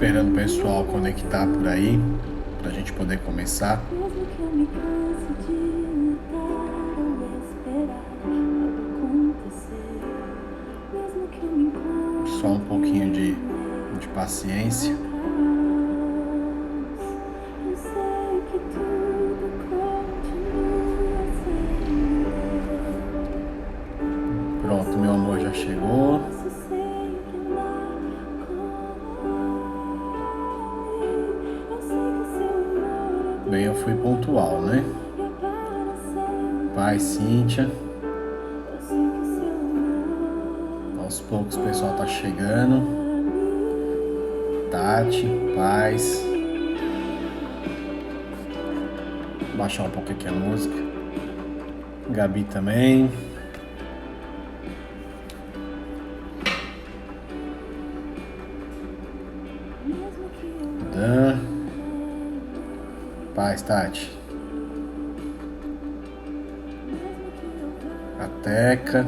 esperando o pessoal conectar por aí, pra gente poder começar. Só um pouquinho de paciência. Pronto, meu amor já chegou. Bem, eu fui pontual, né? Paz, Cíntia. Aos poucos o pessoal tá chegando. Tati, paz. Vou baixar um pouco aqui a música. Gabi também. Dan. Paz, Tati. A Teca.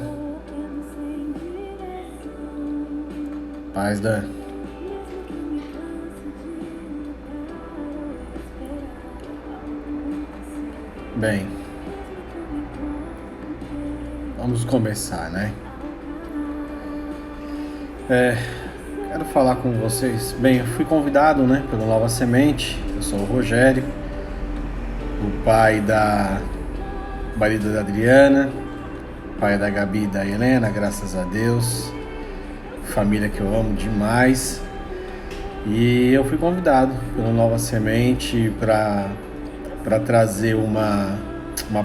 Paz, Dan. Bem, vamos começar, né? Quero falar com vocês. Bem, eu fui convidado, né, pelo Nova Semente. Eu sou o Rogério, o pai da marido da Adriana, pai da Gabi e da Helena, graças a Deus. Família que eu amo demais. E eu fui convidado pelo Nova Semente para trazer uma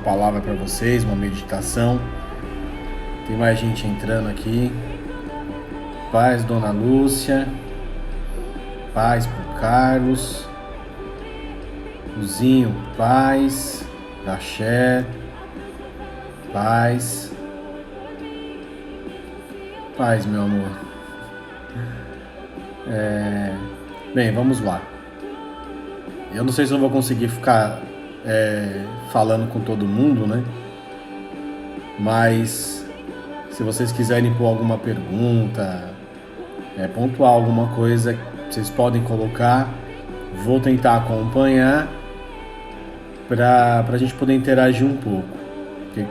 palavra para vocês, uma meditação. Tem mais gente entrando aqui. Paz, Dona Lúcia. Paz pro Carlos. Luzinho, paz. Daché. Paz. Paz, meu amor. Bem, vamos lá. Eu não sei se eu vou conseguir ficar falando com todo mundo, né? Mas se vocês quiserem pôr alguma pergunta, pontuar alguma coisa, vocês podem colocar. Vou tentar acompanhar para a gente poder interagir um pouco. Porque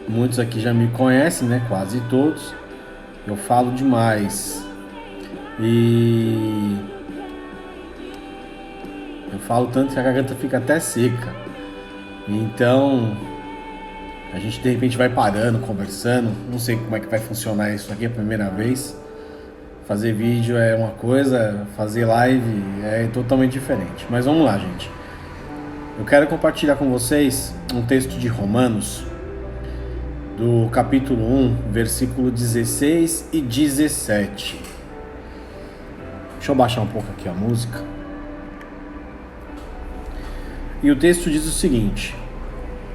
muitos aqui já me conhecem, né? Quase todos. Eu falo demais. E eu falo tanto que a garganta fica até seca. Então a gente de repente vai parando, conversando. Não sei como é que vai funcionar isso aqui a primeira vez. Fazer vídeo é uma coisa, fazer live é totalmente diferente. Mas vamos lá, gente. Eu quero compartilhar com vocês um texto de Romanos, do capítulo 1, versículo 16 e 17. Deixa eu baixar um pouco aqui a música. E o texto diz o seguinte: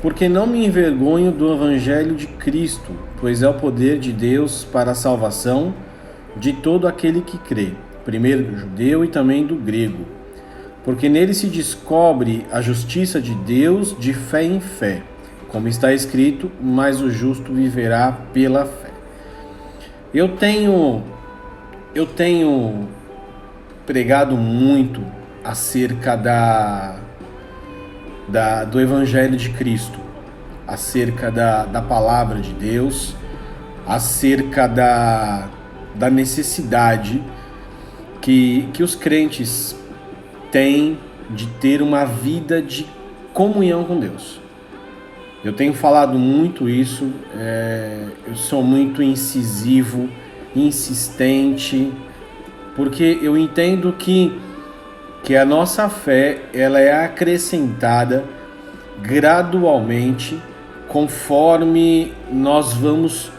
porque não me envergonho do evangelho de Cristo, pois é o poder de Deus para a salvação de todo aquele que crê, primeiro do judeu e também do grego, porque nele se descobre a justiça de Deus de fé em fé, como está escrito, mas o justo viverá pela fé. Eu tenho pregado muito acerca do Evangelho de Cristo, acerca da palavra de Deus, acerca da necessidade que os crentes têm de ter uma vida de comunhão com Deus. Eu tenho falado muito isso, eu sou muito incisivo, insistente, porque eu entendo que a nossa fé ela é acrescentada gradualmente conforme nós vamos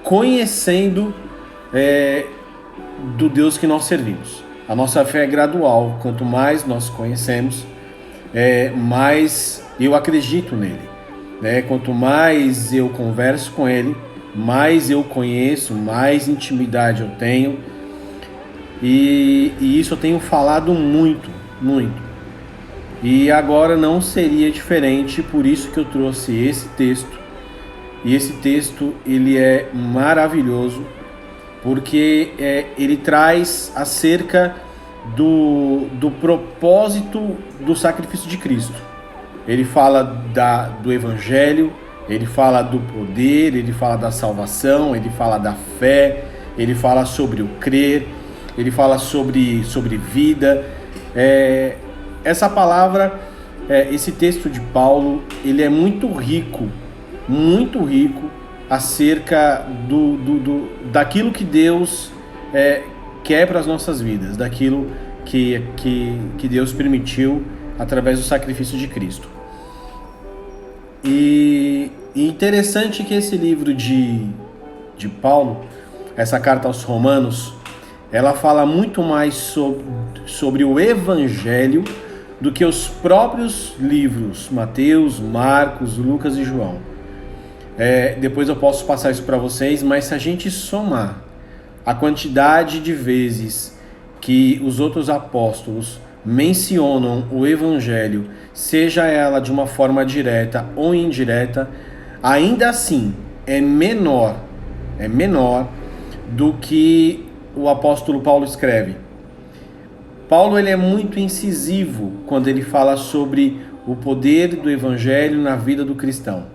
conhecendo do Deus que nós servimos. A nossa fé é gradual. Quanto mais nós conhecemos, mais eu acredito nele. Quanto mais eu converso com ele, mais eu conheço, mais intimidade eu tenho. E isso eu tenho falado muito, muito. E agora não seria diferente, por isso que eu trouxe esse texto. E esse texto ele é maravilhoso, porque ele traz acerca do propósito do sacrifício de Cristo. Ele fala do Evangelho, ele fala do poder, ele fala da salvação, ele fala da fé, ele fala sobre o crer, ele fala sobre vida. Essa palavra, esse texto de Paulo, ele é muito rico acerca daquilo que Deus quer para as nossas vidas, daquilo que Deus permitiu através do sacrifício de Cristo. E interessante que esse livro de Paulo, essa carta aos Romanos, ela fala muito mais sobre o Evangelho do que os próprios livros Mateus, Marcos, Lucas e João. Depois eu posso passar isso para vocês, mas se a gente somar a quantidade de vezes que os outros apóstolos mencionam o Evangelho, seja ela de uma forma direta ou indireta, ainda assim é menor do que o apóstolo Paulo escreve. Paulo, ele é muito incisivo quando ele fala sobre o poder do Evangelho na vida do cristão.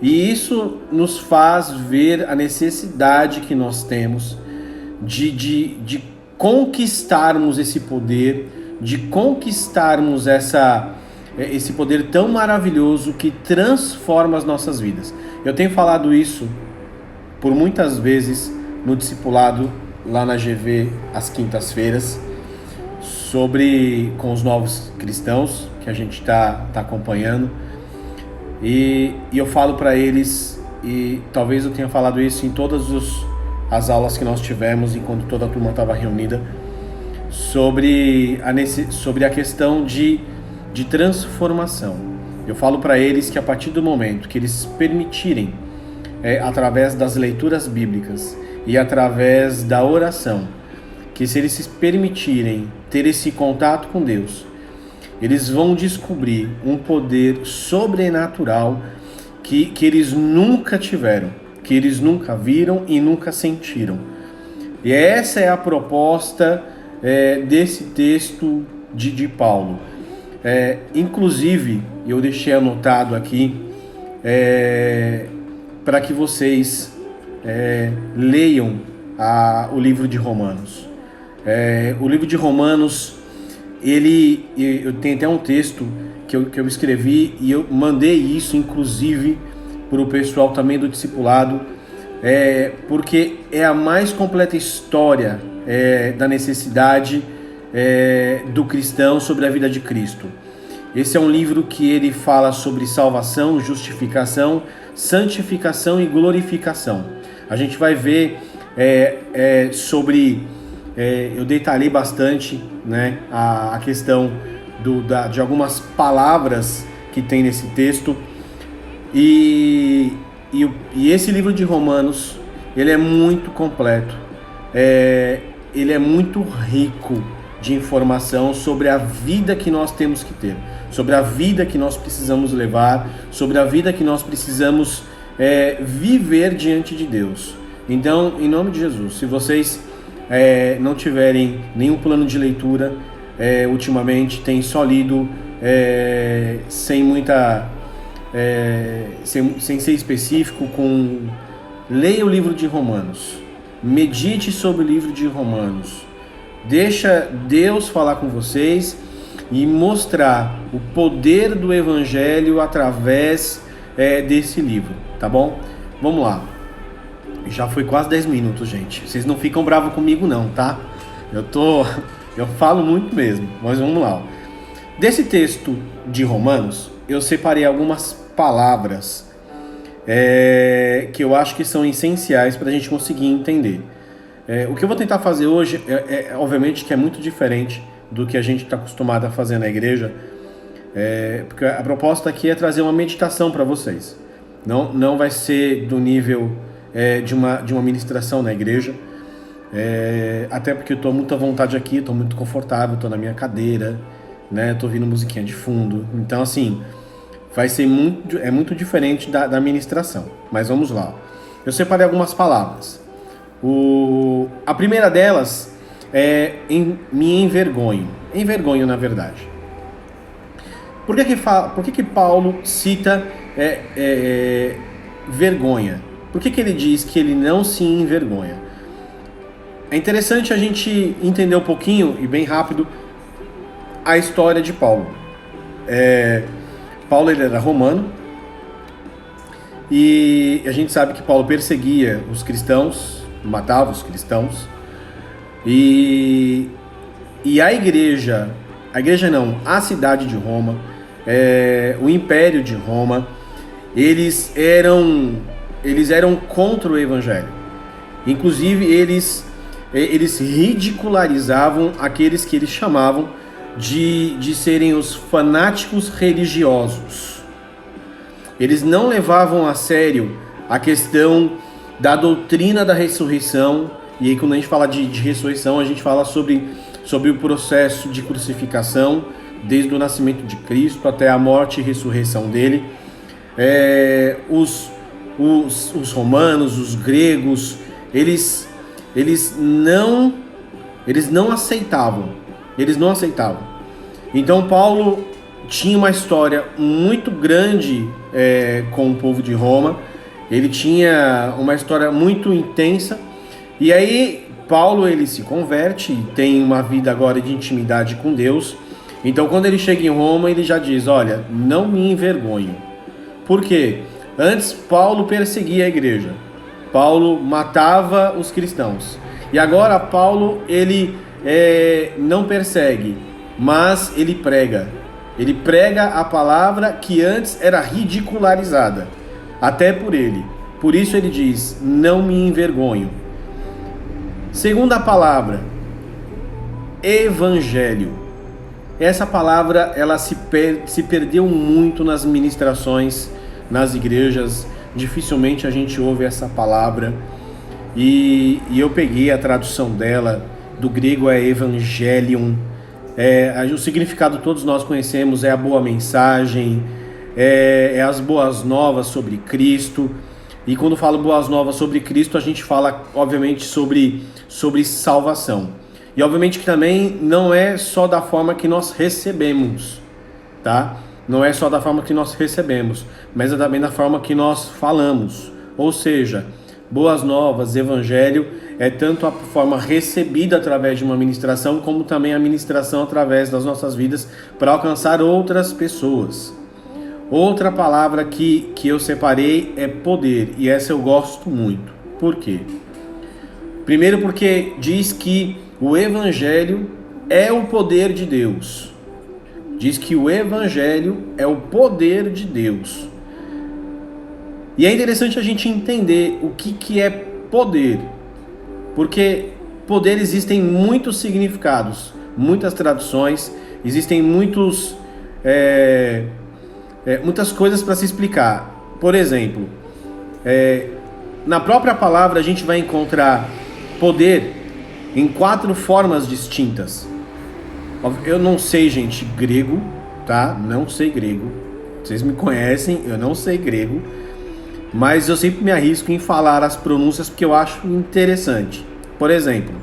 E isso nos faz ver a necessidade que nós temos de conquistarmos esse poder, de conquistarmos esse poder tão maravilhoso que transforma as nossas vidas. Eu tenho falado isso por muitas vezes no discipulado lá na GV às quintas-feiras, com os novos cristãos que a gente está acompanhando. E eu falo para eles, e talvez eu tenha falado isso em todas as aulas que nós tivemos, enquanto toda a turma estava reunida, sobre a questão de transformação. Eu falo para eles que a partir do momento que eles permitirem, através das leituras bíblicas e através da oração, que se eles se permitirem ter esse contato com Deus, eles vão descobrir um poder sobrenatural que eles nunca tiveram, que eles nunca viram e nunca sentiram. E essa é a proposta desse texto de Paulo. Inclusive, eu deixei anotado aqui para que vocês leiam o livro de Romanos. O livro de Romanos, eu tenho até um texto que eu escrevi e eu mandei isso inclusive para o pessoal também do discipulado, porque é a mais completa história da necessidade do cristão sobre a vida de Cristo. Esse é um livro que ele fala sobre salvação, justificação, santificação e glorificação. A gente vai ver sobre... eu detalhei bastante, né, a questão de algumas palavras que tem nesse texto. E esse livro de Romanos, ele é muito completo. Ele é muito rico de informação sobre a vida que nós temos que ter, sobre a vida que nós precisamos levar, sobre a vida que nós precisamos viver diante de Deus. Então, em nome de Jesus, se vocês não tiverem nenhum plano de leitura, ultimamente tem só lido sem ser específico, leia o livro de Romanos, medite sobre o livro de Romanos, deixa Deus falar com vocês e mostrar o poder do Evangelho através desse livro, tá bom? Vamos lá. Já foi quase 10 minutos, gente. Vocês não ficam bravos comigo não, tá? Eu falo muito mesmo, mas vamos lá. Desse texto de Romanos, eu separei algumas palavras que eu acho que são essenciais para a gente conseguir entender. O que eu vou tentar fazer hoje, obviamente, que é muito diferente do que a gente está acostumado a fazer na igreja, porque a proposta aqui é trazer uma meditação para vocês. Não vai ser do nível de uma ministração na igreja, até porque eu estou muito à vontade aqui, estou muito confortável, estou na minha cadeira, né? Estou ouvindo musiquinha de fundo. Então, assim, vai ser muito diferente da ministração. Mas vamos lá. Eu separei algumas palavras. A primeira delas me envergonho na verdade. Por que Paulo cita vergonha? Por que ele diz que ele não se envergonha? É interessante a gente entender um pouquinho, e bem rápido, a história de Paulo. Paulo ele era romano, e a gente sabe que Paulo perseguia os cristãos, matava os cristãos, e a cidade de Roma, o Império de Roma, eles eram contra o Evangelho. Inclusive eles ridicularizavam aqueles que eles chamavam de serem os fanáticos religiosos. Eles não levavam a sério a questão da doutrina da ressurreição. E aí, quando a gente fala de ressurreição, a gente fala sobre o processo de crucificação, desde o nascimento de Cristo até a morte e ressurreição dele. Os romanos, os gregos, eles não aceitavam. Então Paulo tinha uma história muito grande com o povo de Roma. Ele tinha uma história muito intensa. E aí Paulo ele se converte e tem uma vida agora de intimidade com Deus. Então quando ele chega em Roma, ele já diz: olha, não me envergonho. Por quê? Antes Paulo perseguia a igreja, Paulo matava os cristãos. E agora Paulo ele não persegue, mas ele prega. Ele prega a palavra que antes era ridicularizada, até por ele. Por isso ele diz: não me envergonho. Segunda palavra, evangelho. Essa palavra ela se perdeu muito nas ministrações, nas igrejas. Dificilmente a gente ouve essa palavra. E eu peguei a tradução dela, do grego é evangelium. O significado todos nós conhecemos, é a boa mensagem, é as boas novas sobre Cristo. E quando falo boas novas sobre Cristo, a gente fala obviamente sobre salvação. E obviamente que também não é só da forma que nós recebemos, tá? Não é só da forma que nós recebemos, mas é também da forma que nós falamos. Ou seja, boas novas, evangelho, é tanto a forma recebida através de uma ministração, como também a ministração através das nossas vidas para alcançar outras pessoas. Outra palavra que eu separei é poder, e essa eu gosto muito. Por quê? Primeiro porque diz que o evangelho é o poder de Deus. Diz que o evangelho é o poder de Deus. E é interessante a gente entender o que é poder. Porque poder existem muitos significados, muitas traduções, existem muitas coisas para se explicar. Por exemplo, na própria palavra a gente vai encontrar poder em 4 formas distintas. Eu não sei, gente, grego, tá? Não sei grego. Vocês me conhecem, eu não sei grego. Mas eu sempre me arrisco em falar as pronúncias porque eu acho interessante. Por exemplo,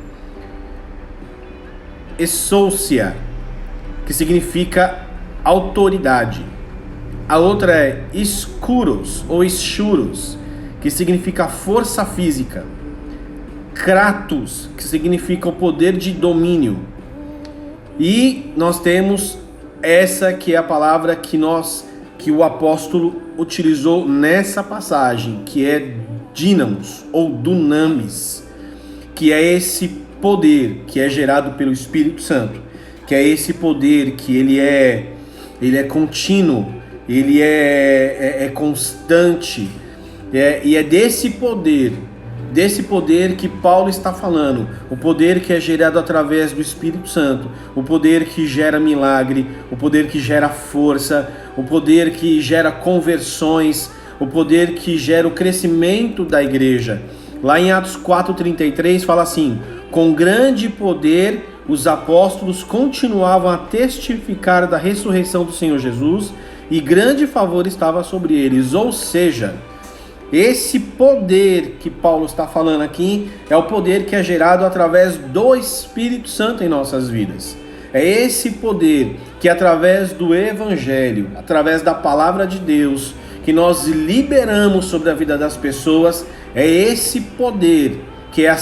exousia, que significa autoridade. A outra é escuros ou eschuros, que significa força física. Kratos, que significa o poder de domínio. E nós temos essa que é a palavra que o apóstolo utilizou nessa passagem, que é dínamos ou dunamis, que é esse poder que é gerado pelo Espírito Santo, que é esse poder que ele é contínuo, ele é constante, e é desse poder que Paulo está falando, o poder que é gerado através do Espírito Santo, o poder que gera milagre, o poder que gera força, o poder que gera conversões, o poder que gera o crescimento da igreja. Lá em Atos 4,33 fala assim: com grande poder os apóstolos continuavam a testificar da ressurreição do Senhor Jesus, e grande favor estava sobre eles. Ou seja, Esse poder que Paulo está falando aqui é o poder que é gerado através do Espírito Santo em nossas vidas. É esse poder que através do Evangelho, através da palavra de Deus, que nós liberamos sobre a vida das pessoas, é esse poder que é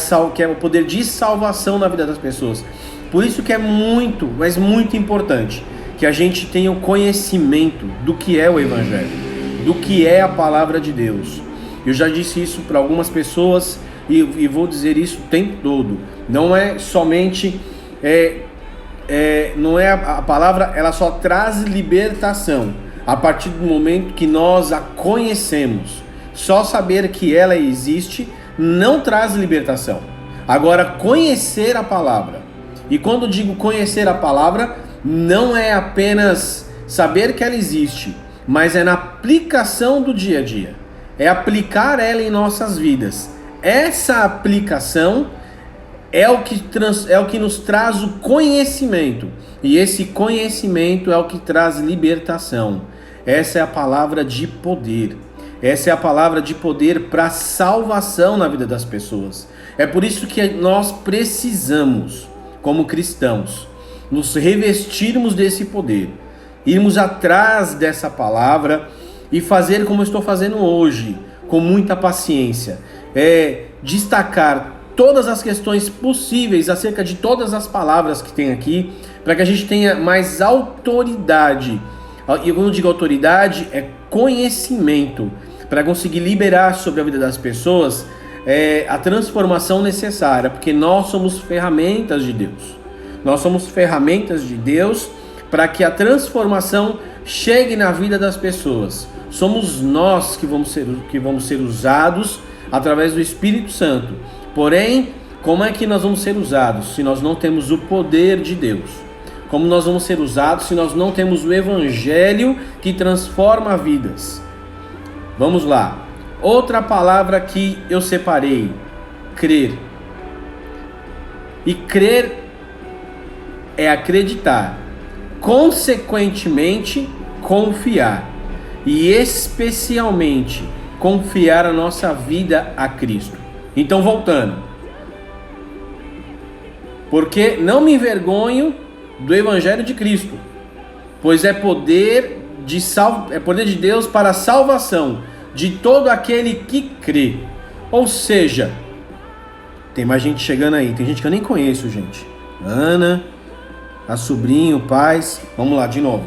o poder de salvação na vida das pessoas. Por isso que é muito, mas muito importante que a gente tenha o conhecimento do que é o Evangelho, do que é a palavra de Deus. Eu já disse isso para algumas pessoas e vou dizer isso o tempo todo. Não é somente... não é a palavra, ela só traz libertação a partir do momento que nós a conhecemos. Só saber que ela existe não traz libertação. Agora, conhecer a palavra, e quando digo conhecer a palavra, não é apenas saber que ela existe, mas é na aplicação do dia a dia, é aplicar ela em nossas vidas. Essa aplicação é o que nos traz o conhecimento, e esse conhecimento é o que traz libertação. Essa é a palavra de poder. Essa é a palavra de poder para salvação na vida das pessoas. É por isso que nós precisamos, como cristãos, nos revestirmos desse poder, irmos atrás dessa palavra e fazer como eu estou fazendo hoje, com muita paciência, destacar todas as questões possíveis acerca de todas as palavras que tem aqui, para que a gente tenha mais autoridade. E quando eu digo autoridade, é conhecimento, para conseguir liberar sobre a vida das pessoas a transformação necessária, porque nós somos ferramentas de Deus. Nós somos ferramentas de Deus para que a transformação chegue na vida das pessoas. Somos nós que vamos ser usados através do Espírito Santo. Porém, como é que nós vamos ser usados se nós não temos o poder de Deus? Como nós vamos ser usados se nós não temos o Evangelho que transforma vidas? Vamos lá. Outra palavra que eu separei: crer. E crer é acreditar, consequentemente confiar, e especialmente confiar a nossa vida a Cristo. Então, voltando, porque não me envergonho do Evangelho de Cristo, pois é poder de Deus para a salvação de todo aquele que crê. Ou seja, tem mais gente chegando aí, tem gente que eu nem conheço, gente. Ana, a sobrinho, pais. Vamos lá, de novo.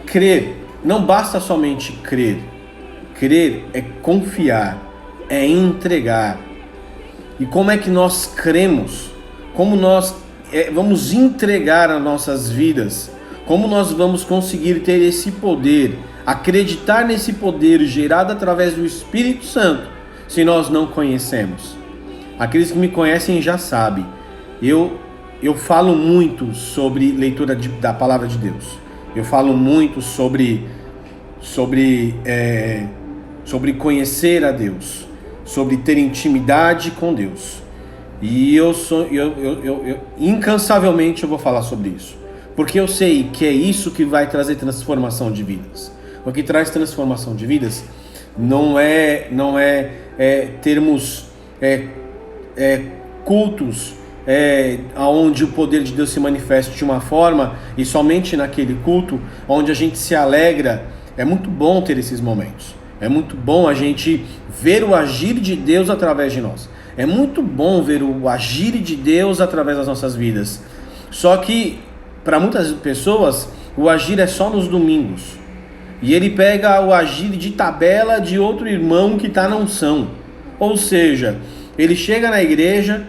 Crer, não basta somente crer. Crer é confiar, é entregar. E como é que nós cremos? Como nós vamos entregar as nossas vidas? Como nós vamos conseguir ter esse poder, acreditar nesse poder gerado através do Espírito Santo, se nós não conhecemos? Aqueles que me conhecem já sabem. Eu falo muito sobre leitura da palavra de Deus. Eu falo muito sobre conhecer a Deus, sobre ter intimidade com Deus. E eu incansavelmente eu vou falar sobre isso, porque eu sei que é isso que vai trazer transformação de vidas. O que traz transformação de vidas não é termos cultos onde o poder de Deus se manifeste de uma forma e somente naquele culto onde a gente se alegra. É muito bom ter esses momentos. É muito bom a gente ver o agir de Deus através de nós. É muito bom ver o agir de Deus através das nossas vidas. Só que, para muitas pessoas, o agir é só nos domingos. E ele pega o agir de tabela de outro irmão que está na unção. Ou seja, ele chega na igreja,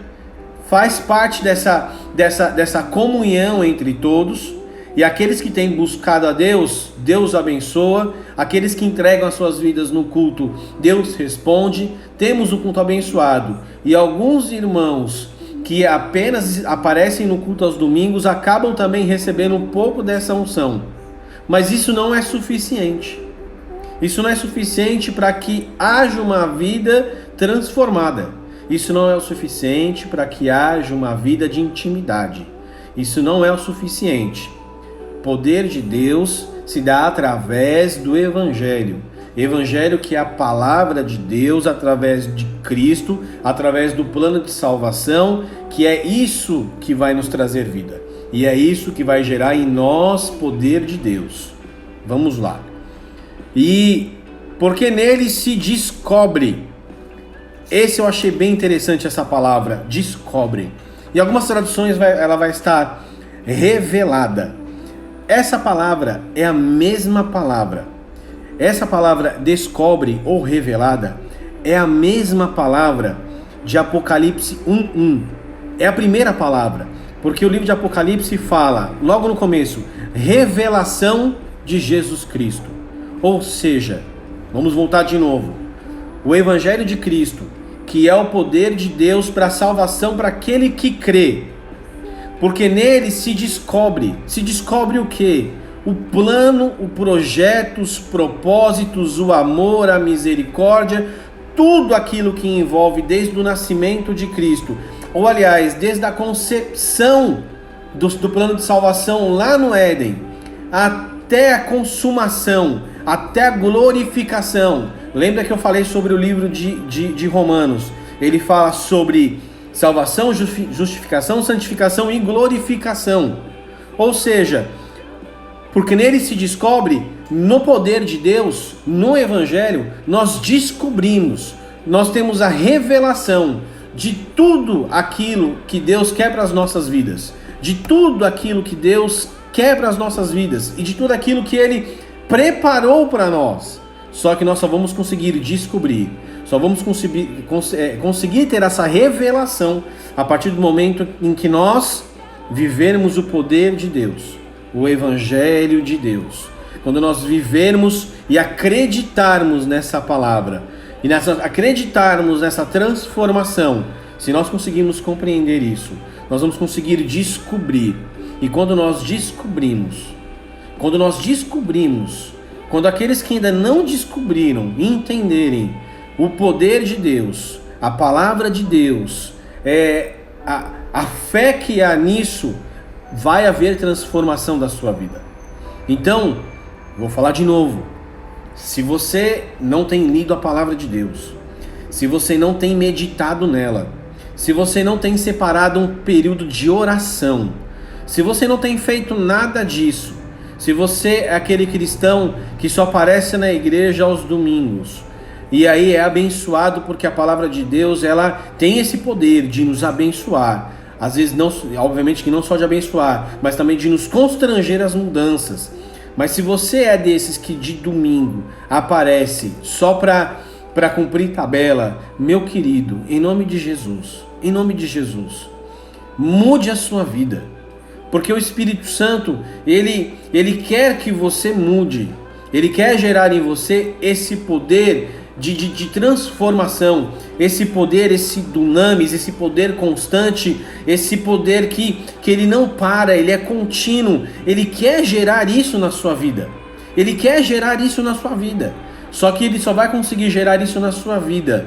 faz parte dessa comunhão entre todos, e aqueles que têm buscado a Deus, Deus abençoa. Aqueles que entregam as suas vidas no culto, Deus responde. Temos o culto abençoado. E alguns irmãos que apenas aparecem no culto aos domingos acabam também recebendo um pouco dessa unção. Mas isso não é suficiente. Isso não é suficiente para que haja uma vida transformada. Isso não é o suficiente para que haja uma vida de intimidade. Isso não é o suficiente. O poder de Deus se dá através do Evangelho. Evangelho que é a palavra de Deus através de Cristo, através do plano de salvação, que é isso que vai nos trazer vida. E é isso que vai gerar em nós poder de Deus. Vamos lá. E porque nele se descobre. Esse eu achei bem interessante, essa palavra, descobre. Em algumas traduções ela vai estar revelada. Essa palavra é a mesma palavra. Essa palavra descobre ou revelada é a mesma palavra de Apocalipse 1:1. É a primeira palavra, porque o livro de Apocalipse fala, logo no começo, revelação de Jesus Cristo. Ou seja, vamos voltar de novo. O Evangelho de Cristo, que é o poder de Deus para a salvação para aquele que crê. Porque nele se descobre o quê? O plano, o projeto, os propósitos, o amor, a misericórdia, tudo aquilo que envolve desde o nascimento de Cristo, ou aliás, desde a concepção do plano de salvação lá no Éden, até a consumação, até a glorificação. Lembra que eu falei sobre o livro de Romanos? Ele fala sobre salvação, justificação, santificação e glorificação. Ou seja, porque nele se descobre, no poder de Deus, no Evangelho, nós descobrimos, nós temos a revelação de tudo aquilo que Deus quer para as nossas vidas, de tudo aquilo que Deus quer para as nossas vidas e de tudo aquilo que Ele preparou para nós. Só que nós só vamos conseguir descobrir, só vamos conseguir ter essa revelação a partir do momento em que nós vivermos o poder de Deus, o Evangelho de Deus. Quando nós vivermos e acreditarmos nessa palavra, e acreditarmos nessa transformação, se nós conseguirmos compreender isso, nós vamos conseguir descobrir. E quando nós descobrimos, quando aqueles que ainda não descobriram entenderem o poder de Deus, a palavra de Deus, a fé que há nisso, vai haver transformação da sua vida. Então, vou falar de novo. Se você não tem lido a palavra de Deus, se você não tem meditado nela, se você não tem separado um período de oração, se você não tem feito nada disso, se você é aquele cristão que só aparece na igreja aos domingos, e aí é abençoado porque a palavra de Deus, ela tem esse poder de nos abençoar. Às vezes, não, obviamente que não só de abençoar, mas também de nos constranger às mudanças. Mas se você é desses que de domingo aparece só para cumprir tabela, meu querido, em nome de Jesus, mude a sua vida. Porque o Espírito Santo, ele quer que você mude. Ele quer gerar em você esse poder de transformação, esse poder, esse dunamis, esse poder constante, esse poder que ele não para, ele é contínuo. Ele quer gerar isso na sua vida. Ele quer gerar isso na sua vida. Só que ele só vai conseguir gerar isso na sua vida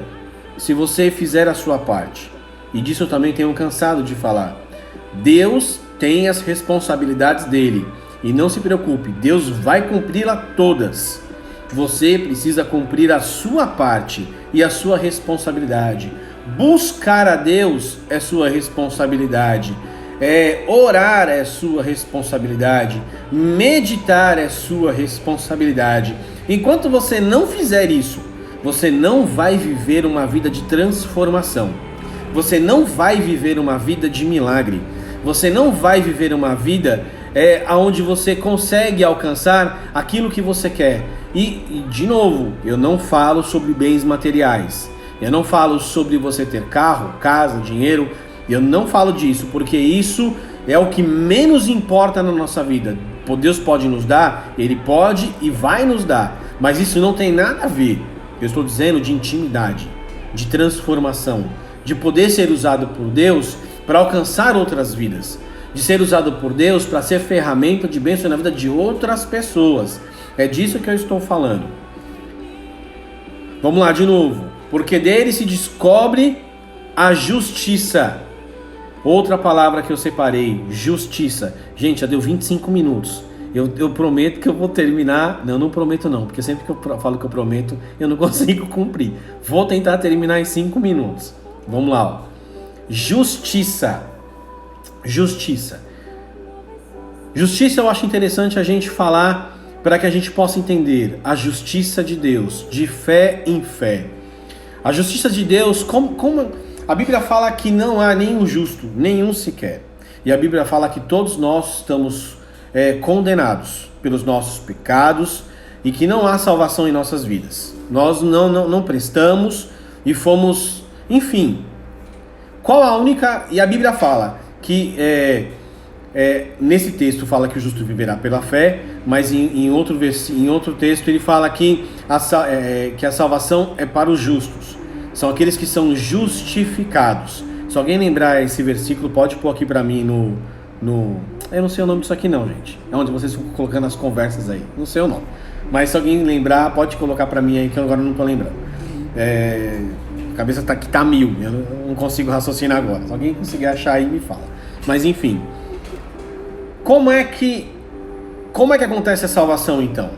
se você fizer a sua parte. E disso eu também tenho cansado de falar. Deus tem as responsabilidades dele. E não se preocupe, Deus vai cumpri-las todas. Você precisa cumprir a sua parte e a sua responsabilidade. Buscar a Deus é sua responsabilidade. Orar é sua responsabilidade. Meditar é sua responsabilidade. Enquanto você não fizer isso, você não vai viver uma vida de transformação. Você não vai viver uma vida de milagre. Você não vai viver uma vida onde você consegue alcançar aquilo que você quer. E, de novo, eu não falo sobre bens materiais. Eu não falo sobre você ter carro, casa, dinheiro. Eu não falo disso, porque isso é o que menos importa na nossa vida. Deus pode nos dar, Ele pode e vai nos dar. Mas isso não tem nada a ver. Eu estou dizendo de intimidade, de transformação, de poder ser usado por Deus para alcançar outras vidas, de ser usado por Deus para ser ferramenta de bênção na vida de outras pessoas. É disso que eu estou falando. Vamos lá de novo. Porque dele se descobre a justiça. Outra palavra que eu separei, justiça. Gente, já deu 25 minutos. Eu prometo que eu vou terminar. Não, não prometo não, porque sempre que eu falo que eu prometo, eu não consigo cumprir. Vou tentar terminar em 5 minutos. Vamos lá, ó. Justiça. Justiça. Justiça eu acho interessante a gente falar para que a gente possa entender a justiça de Deus, de fé em fé. A justiça de Deus, como a Bíblia fala que não há nenhum justo, nenhum sequer. E a Bíblia fala que todos nós estamos condenados pelos nossos pecados e que não há salvação em nossas vidas. Nós não prestamos e fomos, enfim. Qual a única... E a Bíblia fala que nesse texto fala que o justo viverá pela fé, mas em outro texto ele fala que a salvação é para os justos. São aqueles que são justificados. Se alguém lembrar esse versículo, pode pôr aqui para mim eu não sei o nome disso aqui não, gente. É onde vocês ficam colocando as conversas aí. Não sei o nome. Mas se alguém lembrar, pode colocar para mim aí, que eu agora não tô lembrando. A cabeça tá mil. Eu não consigo raciocinar agora. Se alguém conseguir achar aí, me fala. Mas enfim. Como é que acontece a salvação então?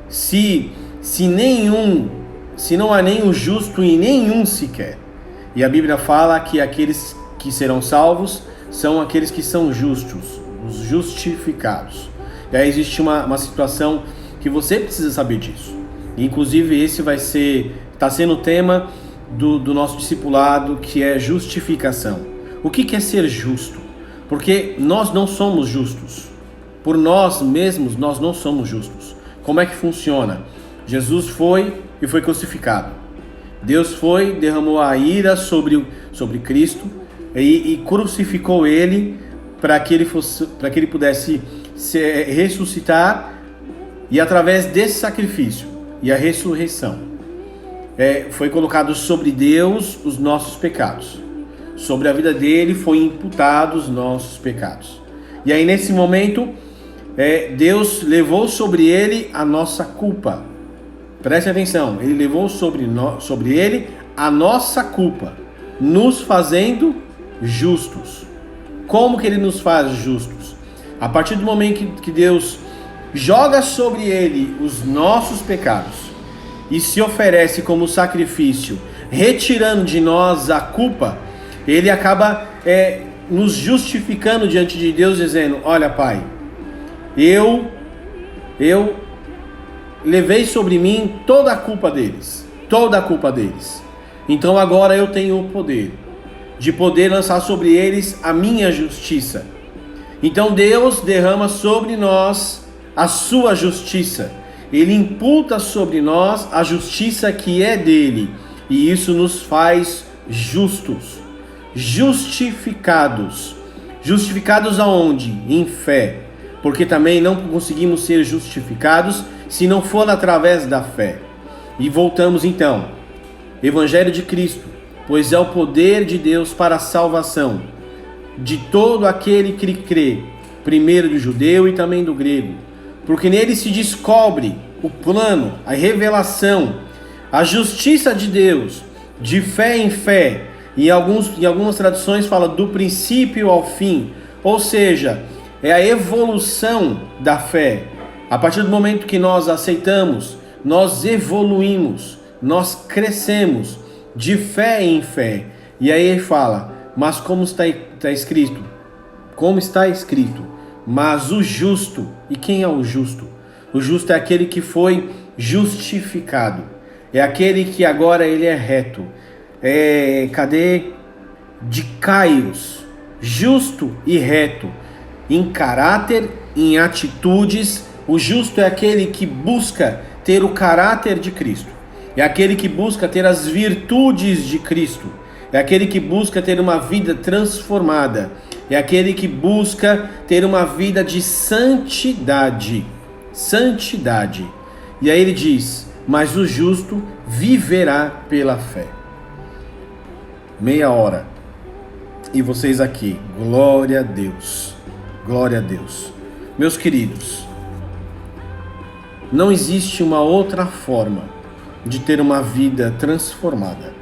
Se não há nenhum justo e nenhum sequer. E a Bíblia fala que aqueles que serão salvos são aqueles que são justos, os justificados. E aí existe uma situação que você precisa saber disso. Inclusive esse está sendo o tema do nosso discipulado, que é justificação. O que é ser justo? Porque nós não somos justos. Por nós mesmos, nós não somos justos. Como é que funciona? Jesus foi e foi crucificado. Deus derramou a ira sobre Cristo e crucificou ele para que ele pudesse ressuscitar, e através desse sacrifício e a ressurreição foi colocado sobre Deus os nossos pecados. Sobre a vida dele foi imputado os nossos pecados. E aí nesse momento Deus levou sobre ele a nossa culpa. Preste atenção, ele levou sobre ele a nossa culpa, nos fazendo justos. Como que ele nos faz justos? A partir do momento que Deus joga sobre ele os nossos pecados e se oferece como sacrifício, retirando de nós a culpa, ele acaba nos justificando diante de Deus, dizendo: olha, Pai, eu levei sobre mim toda a culpa deles. Então agora eu tenho o poder de poder lançar sobre eles a minha justiça. Então Deus derrama sobre nós a sua justiça. Ele imputa sobre nós a justiça que é dele. E isso nos faz justos. Justificados. Justificados aonde? Em fé. Porque também não conseguimos ser justificados se não for através da fé. E voltamos então. Evangelho de Cristo, pois é o poder de Deus para a salvação de todo aquele que crê, primeiro do judeu e também do grego. Porque nele se descobre o plano, a revelação, a justiça de Deus, de fé em fé. E em algumas traduções fala do princípio ao fim. Ou seja, é a evolução da fé. A partir do momento que nós aceitamos, nós evoluímos, nós crescemos de fé em fé. E aí ele fala: mas como está escrito? Como está escrito? Mas o justo. E quem é o justo? O justo é aquele que foi justificado. É aquele que agora ele é reto. Cadê? De Kairos. Justo e reto. Em caráter, em atitudes. O justo é aquele que busca ter o caráter de Cristo. É aquele que busca ter as virtudes de Cristo. É aquele que busca ter uma vida transformada. É aquele que busca ter uma vida de santidade. Santidade. E aí ele diz: mas o justo viverá pela fé. Meia hora. E vocês aqui. Glória a Deus. Glória a Deus. Meus queridos, não existe uma outra forma de ter uma vida transformada.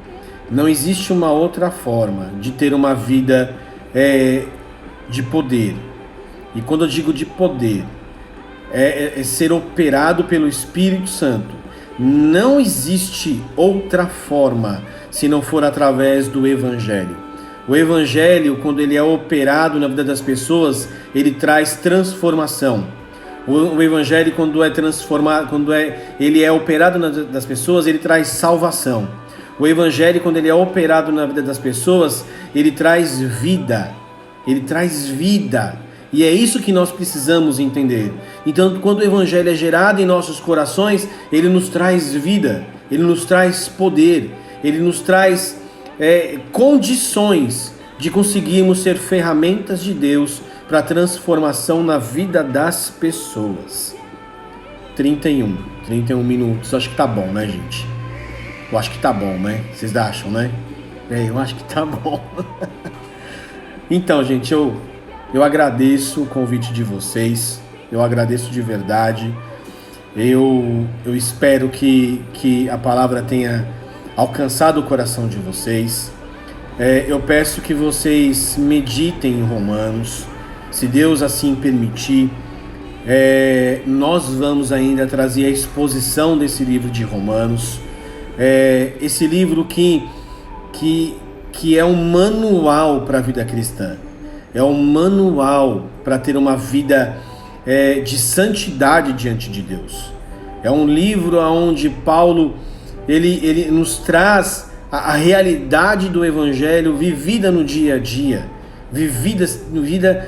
Não existe uma outra forma de ter uma vida de poder. E quando eu digo de poder, é ser operado pelo Espírito Santo. Não existe outra forma se não for através do Evangelho. O Evangelho, quando ele é operado na vida das pessoas, ele traz transformação. O Evangelho, quando é transformado, ele é operado na vida das pessoas, ele traz salvação. O Evangelho, quando ele é operado na vida das pessoas, ele traz vida. Ele traz vida. E é isso que nós precisamos entender. Então, quando o Evangelho é gerado em nossos corações, ele nos traz vida, ele nos traz poder, ele nos traz condições de conseguirmos ser ferramentas de Deus para a transformação na vida das pessoas. 31 minutos, acho que tá bom, né, gente? Eu acho que tá bom, né? Vocês acham, né? Eu acho que tá bom. Então, gente, eu agradeço o convite de vocês, eu agradeço de verdade. Eu espero que a palavra tenha alcançado o coração de vocês. Eu peço que vocês meditem em Romanos, se Deus assim permitir. Nós vamos ainda trazer a exposição desse livro de Romanos, esse livro que é um manual para a vida cristã, é um manual para ter uma vida de santidade diante de Deus. É um livro onde Paulo ele nos traz a realidade do Evangelho vivida no dia a dia, vivida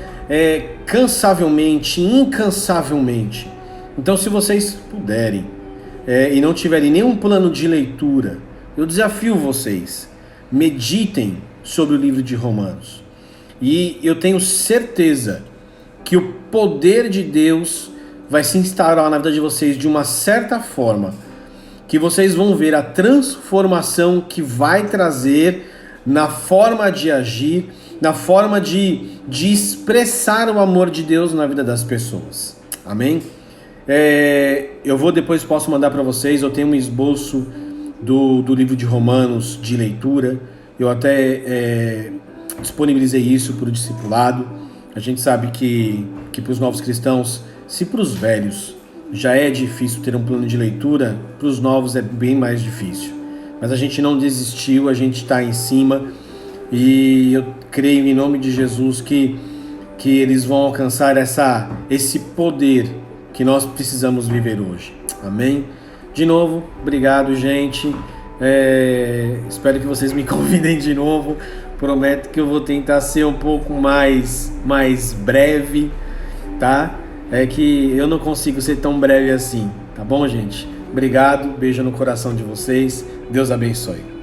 cansavelmente, incansavelmente. Então, se vocês puderem e não tiverem nenhum plano de leitura, eu desafio vocês, meditem sobre o livro de Romanos. E eu tenho certeza que o poder de Deus vai se instaurar na vida de vocês de uma certa forma, que vocês vão ver a transformação que vai trazer na forma de agir, na forma de expressar o amor de Deus na vida das pessoas. Amém? Eu depois posso mandar para vocês, eu tenho um esboço do livro de Romanos de leitura. Eu até disponibilizei isso para o discipulado. A gente sabe que para os novos cristãos, se para os velhos já é difícil ter um plano de leitura, para os novos é bem mais difícil. Mas a gente não desistiu, a gente está em cima, e eu creio em nome de Jesus que eles vão alcançar esse poder que nós precisamos viver hoje. Amém? De novo, obrigado, gente. Espero que vocês me convidem de novo. Prometo que eu vou tentar ser um pouco mais breve, tá? É que eu não consigo ser tão breve assim, tá bom, gente? Obrigado, beijo no coração de vocês. Deus abençoe.